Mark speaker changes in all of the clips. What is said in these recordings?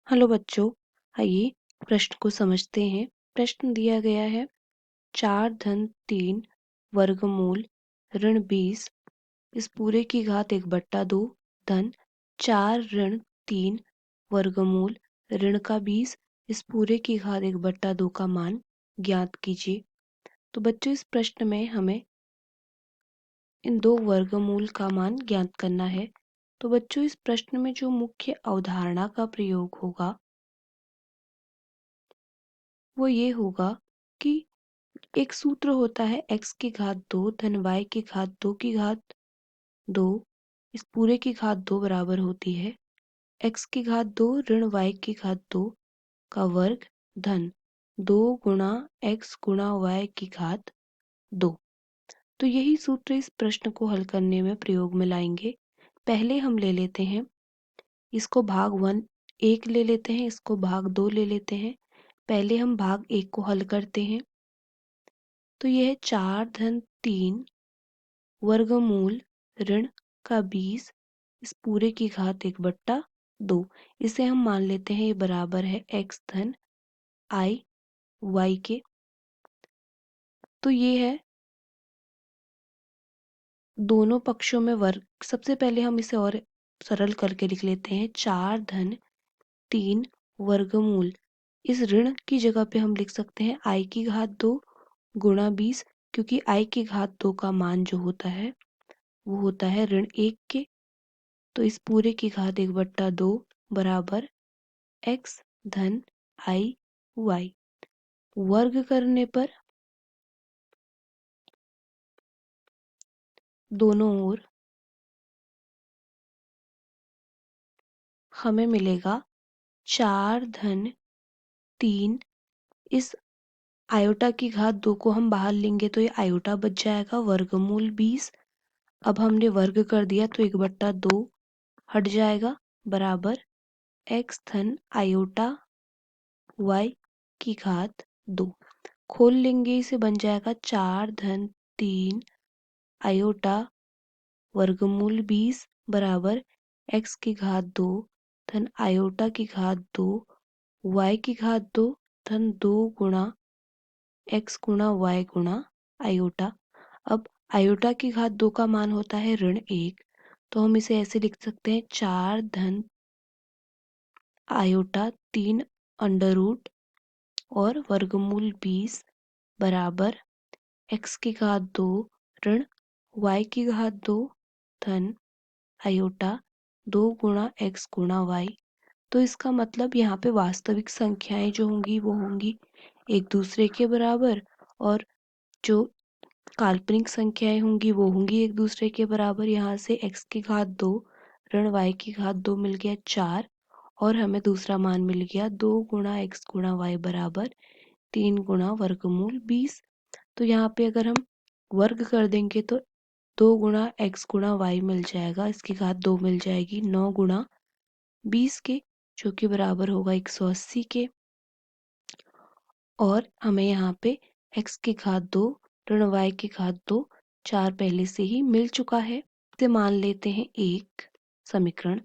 Speaker 1: Hello बच्चों, आइए प्रश्न को समझते हैं। प्रश्न दिया गया है 4 धन 3 वर्गमूल ऋण 20 इस पूरे की घात 1/2 धन 4 ऋण 3 वर्गमूल ऋण का 20 इस पूरे की घात 1/2 का मान ज्ञात कीजिए। तो बच्चों, इस प्रश्न में हमें इन दो वर्गमूल का मान ज्ञात करना है। तो बच्चों, इस प्रश्न में जो मुख्य अवधारणा का प्रयोग होगा वो ये होगा कि एक सूत्र होता है x की घात 2 धन y की घात 2 की घात 2 इस पूरे की घात 2 बराबर होती है x की घात 2 ऋण y की घात 2 का वर्ग धन 2 गुणा x गुणा y की घात 2। तो यही सूत्र इस प्रश्न को हल करने में प्रयोग में लाएंगे। पहले हम ले लेते हैं इसको भाग 1 ले लेते हैं, इसको भाग 2 ले लेते हैं। पहले हम भाग 1 को हल करते हैं। तो यह 4 धन 3 वर्गमूल ऋण का 20 इस पूरे की घात 1/2। इसे हम मान लेते हैं ये बराबर है x धन i y के। तो ये है दोनों पक्षों में वर्ग। सबसे पहले हम इसे और सरल करके लिख लेते हैं 4 धन 3 वर्गमूल इस ऋण की जगह पे हम लिख सकते हैं i की घात 2 गुणा 20, क्योंकि i की घात 2 का मान जो होता है वो होता है ऋण 1 के। तो इस पूरे की घात 1/2 बराबर x धन i y। वर्ग करने पर दोनों ओर हमें मिलेगा 4 धन 3 इस आयोटा की घात 2 को हम बाहर लेंगे तो ये आयोटा बच जाएगा वर्गमूल 20। अब हमने वर्ग कर दिया तो 1/2 हट जाएगा बराबर x धन आयोटा y की घात 2। खोल लेंगे इसे बन जाएगा 4 धन 3 आयोटा वर्गमूल 20 बराबर x की घात 2 धन आयोटा की घात 2 y की घात 2 धन 2 गुणा x गुणा y गुणा आयोटा। अब आयोटा की घात 2 का मान होता है ऋण 1, तो हम इसे ऐसे लिख सकते हैं 4 धन आयोटा 3 अंडर रूट और वर्गमूल 20 बराबर x की घात 2 ऋण y की घात 2 धन आयोटा 2 गुणा x गुणा y। तो इसका मतलब यहाँ पे वास्तविक संख्याएं जो होंगी वो होंगी एक दूसरे के बराबर, और जो काल्पनिक संख्याएं होंगी वो होंगी एक दूसरे के बराबर। यहाँ से x की घात 2 ऋण y की घात 2 मिल गया 4, और हमें दूसरा मान मिल गया 2 गुणा x गुणा y बराबर 3 गुणा वर्गमूल 20। तो यहाँ पे अगर हम वर्ग कर देंगे तो 2 गुणा x गुणा y मिल जाएगा, इसकी घात 2 मिल जाएगी 9 गुणा 20 के, जो कि बराबर होगा 180 के। और हमें यहाँ पे x की घात 2 ऋण y की घात 2 4 पहले से ही मिल चुका है। इसे मान लेते हैं एक समीकरण।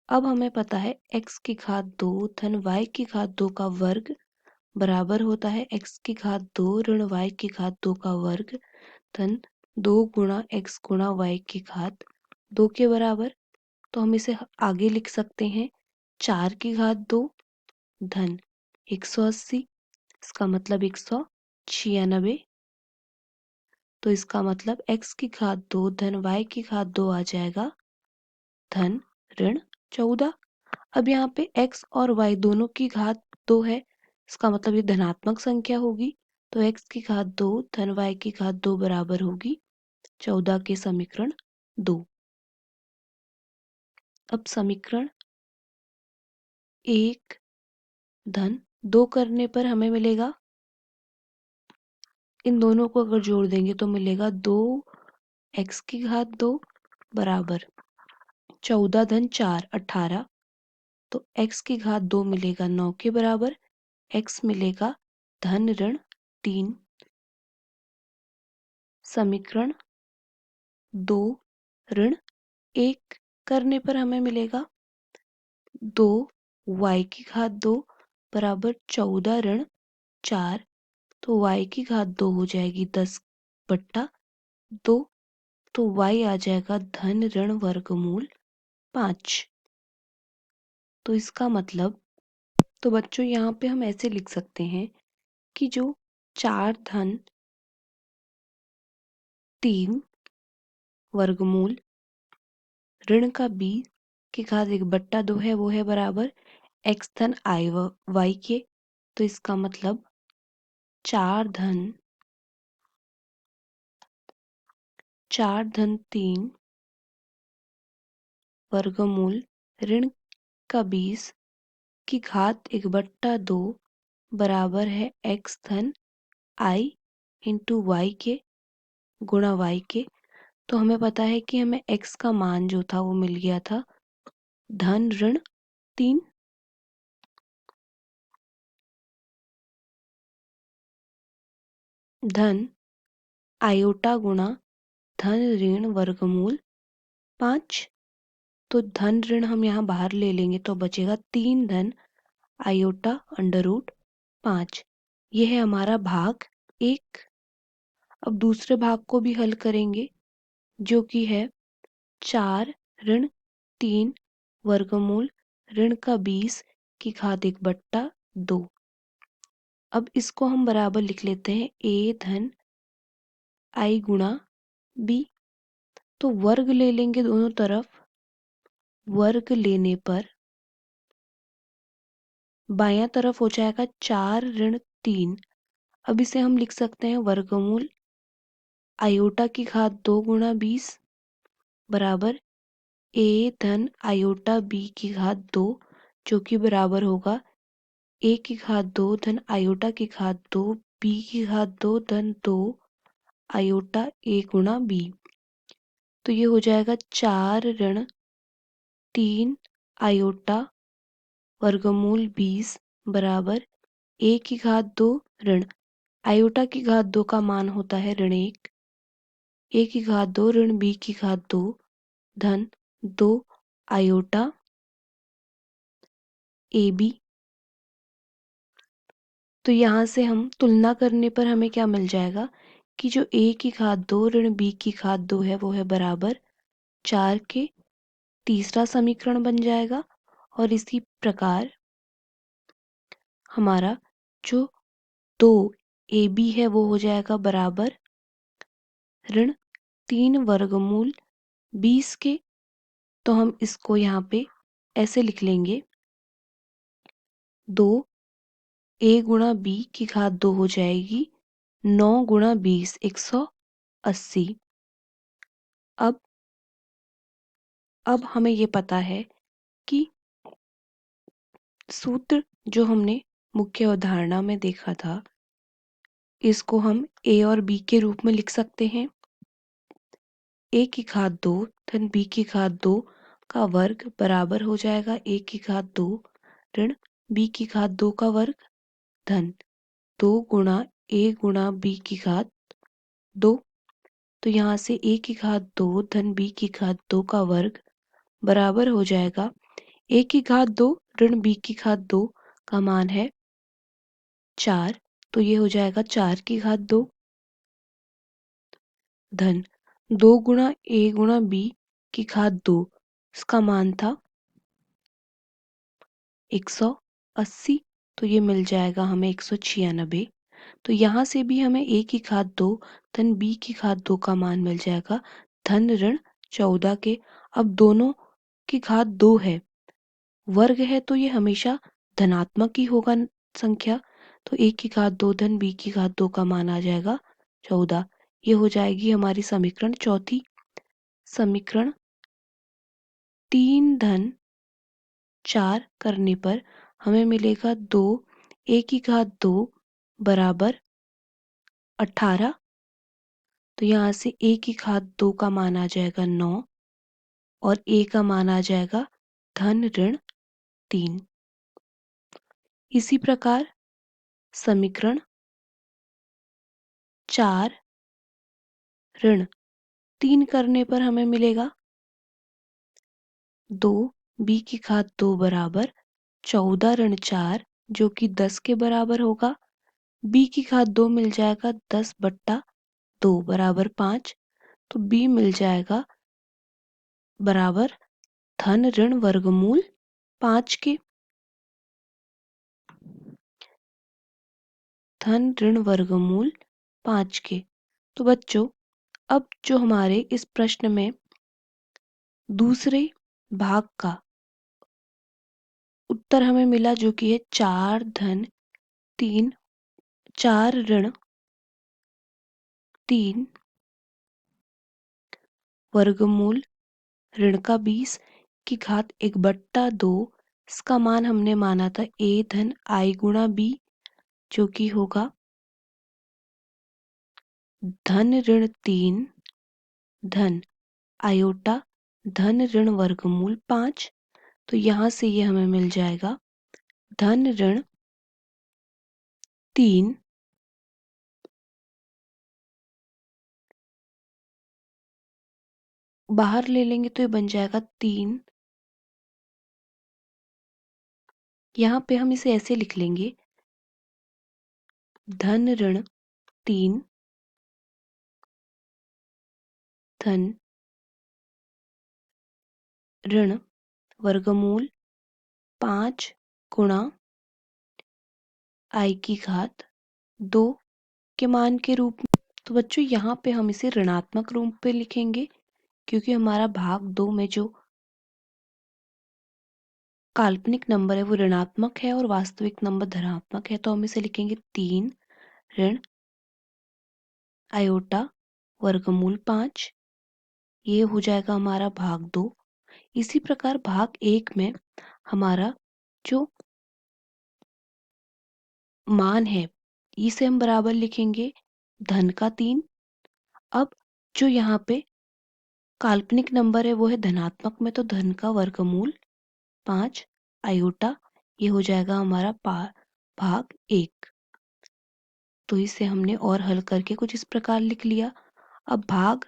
Speaker 1: अब हमें पता है x की घात 2 धन y की घात 2 का वर्ग बराबर होता है x की घात 2 ऋण y की घात 2 का वर्ग धन 2 गुणा x गुणा y की घात 2 के बराबर। तो हम इसे आगे लिख सकते हैं 4 की घात 2 धन 180, इसका मतलब 196। तो इसका मतलब x की घात 2 धन y की घात 2 आ जाएगा धन ऋण 14। अब यहाँ पे x और y दोनों की घात 2 है, इसका मतलब ये धनात्मक संख्या होगी। तो x की घात 2 धन y की घात 2 बराबर होगी 14 के समीकरण 2। अब समीकरण 1 धन 2 करने पर हमें मिलेगा, इन दोनों को अगर जोड़ देंगे तो मिलेगा 2 x की घात 2 बराबर 14 धन 4 18। तो x की घात 2 मिलेगा 9 के बराबर, x मिलेगा धन ऋण 3। समीकरण 2 ऋण 1 करने पर हमें मिलेगा 2 y की घात 2 बराबर 14 ऋण 4, तो y की घात 2 हो जाएगी 10/2, तो y आ जाएगा धन ऋण वर्गमूल 5। तो इसका मतलब, तो बच्चों यहाँ पे हम ऐसे लिख सकते हैं कि जो 4 धन 3 वर्गमूल ऋण का b की घात 1/2 है, वो है बराबर x धन i y के। तो इसका मतलब 4 धन 3 वर्गमूल ऋण का 20 की घात 1/2 बराबर है x धन i इंटू वाई के गुणा y के। तो हमें पता है कि हमें x का मान जो था वो मिल गया था धन ऋण 3 धन आयोटा गुणा धन ऋण वर्गमूल 5। तो धन ऋण हम यहाँ बाहर ले लेंगे तो बचेगा 3 धन आयोटा अंडर रूट 5। यह है हमारा भाग 1। अब दूसरे भाग को भी हल करेंगे, जो कि है 4 ऋण 3 वर्गमूल ऋण का 20 की घात 1/2। अब इसको हम बराबर लिख लेते हैं a धन i गुणा b। तो वर्ग ले लेंगे दोनों तरफ, वर्ग लेने पर बायां तरफ हो जाएगा 4 ऋण 3। अब इसे हम लिख सकते हैं वर्गमूल आयोटा की घात 2 गुणा 20 बराबर a धन आयोटा b की घात 2, जो कि बराबर होगा a की घात 2 धन आयोटा की घात 2 b की घात 2 धन 2 आयोटा a गुणा b। तो ये हो जाएगा 4 ऋण 3 आयोटा वर्गमूल 20 बराबर a की घात 2 ऋण आयोटा की घात 2 का मान होता है ऋण 1, a की घात 2 ऋण b की घात 2 धन 2 आयोटा ए बी। तो यहाँ से हम तुलना करने पर हमें क्या मिल जाएगा कि जो a की घात 2 ऋण b की घात 2 है वो है बराबर 4 के। तीसरा समीकरण बन जाएगा। और इसी प्रकार हमारा जो 2 ए बी है वो हो जाएगा बराबर ऋण 3 वर्गमूल 20 के। तो हम इसको यहाँ पे ऐसे लिख लेंगे 2 a गुणा b की घात 2 हो जाएगी 9 गुणा 20 180। अब हमें ये पता है कि सूत्र जो हमने मुख्य अवधारणा में देखा था, इसको हम a और b के रूप में लिख सकते हैं। a की घात 2 धन b की घात 2 का वर्ग बराबर हो जाएगा a की घात 2 ऋण b की घात 2 का वर्ग धन 2 गुणा a गुणा b की घात 2। तो यहाँ से a की घात 2 धन b की घात 2 का वर्ग बराबर हो जाएगा a की घात 2 ऋण b की घात 2 का मान है 4। तो ये हो जाएगा 4 की घात 2 धन 2 गुणा a गुणा b की घात 2, इसका मान था 180। तो ये मिल जाएगा हमें 196। तो यहाँ से भी हमें a की घात 2 धन b की घात 2 का मान मिल जाएगा धन ऋण 14 के। अब दोनों की घात 2 है, वर्ग है तो ये हमेशा धनात्मक ही होगा संख्या। तो a की घात 2 धन b की घात 2 का मान आ जाएगा 14। ये हो जाएगी हमारी समीकरण चौथी। समीकरण 3 धन 4 करने पर हमें मिलेगा 2 a की घात 2 बराबर 18। तो यहाँ से a की घात 2 का मान आ जाएगा 9 और a का मान आ जाएगा धन ऋण 3। इसी प्रकार समीकरण 4 ऋण 3 करने पर हमें मिलेगा 2 b की घात 2 बराबर 14 ऋण 4 जो कि 10 के बराबर होगा। b की घात 2 मिल जाएगा 10/2 बराबर 5। तो b मिल जाएगा बराबर धन ऋण वर्गमूल 5 के। धन ऋण वर्गमूल 5 के। तो बच्चों अब जो हमारे इस प्रश्न में दूसरे भाग का उत्तर हमें मिला जो कि है 4 धन 3 4 ऋण 3 वर्गमूल ऋण का 20 की घात 1/2। इसका मान हमने माना था a धन i गुणा b जो कि होगा धन ऋण 3 धन आयोटा धन ऋण वर्गमूल 5। तो यहाँ से ये हमें मिल जाएगा धन ऋण 3 बाहर ले लेंगे तो ये बन जाएगा 3। यहाँ पे हम इसे ऐसे लिख लेंगे धन ऋण 3 धन ऋण वर्गमूल 5 गुणा i की घात 2 के मान के रूप में। तो बच्चों यहाँ पे हम इसे ऋणात्मक रूप पे लिखेंगे क्योंकि हमारा भाग 2 में जो काल्पनिक नंबर है वो ऋणात्मक है और वास्तविक नंबर धनात्मक है। तो हम इसे लिखेंगे 3 ऋण आयोटा वर्गमूल 5। ये हो जाएगा हमारा भाग 2। इसी प्रकार भाग 1 में हमारा जो मान है इसे हम बराबर लिखेंगे धन का 3। अब जो यहाँ पे काल्पनिक नंबर है वो है धनात्मक में, तो धन का वर्गमूल 5 आयोटा। ये हो जाएगा हमारा भाग 1। तो इसे हमने और हल करके कुछ इस प्रकार लिख लिया। अब भाग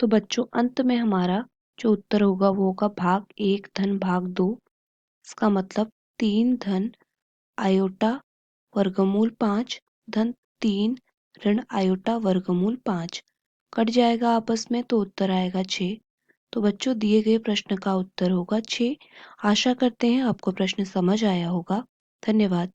Speaker 1: तो बच्चों अंत में हमारा जो उत्तर होगा वो होगा भाग 1 धन भाग 2। इसका मतलब 3 धन आयोटा वर्गमूल 5 धन 3 ऋण आयोटा वर्गमूल 5 कट जाएगा आपस में तो उत्तर आएगा 6। तो बच्चों दिए गए प्रश्न का उत्तर होगा 6। आशा करते हैं आपको प्रश्न समझ आया होगा। धन्यवाद।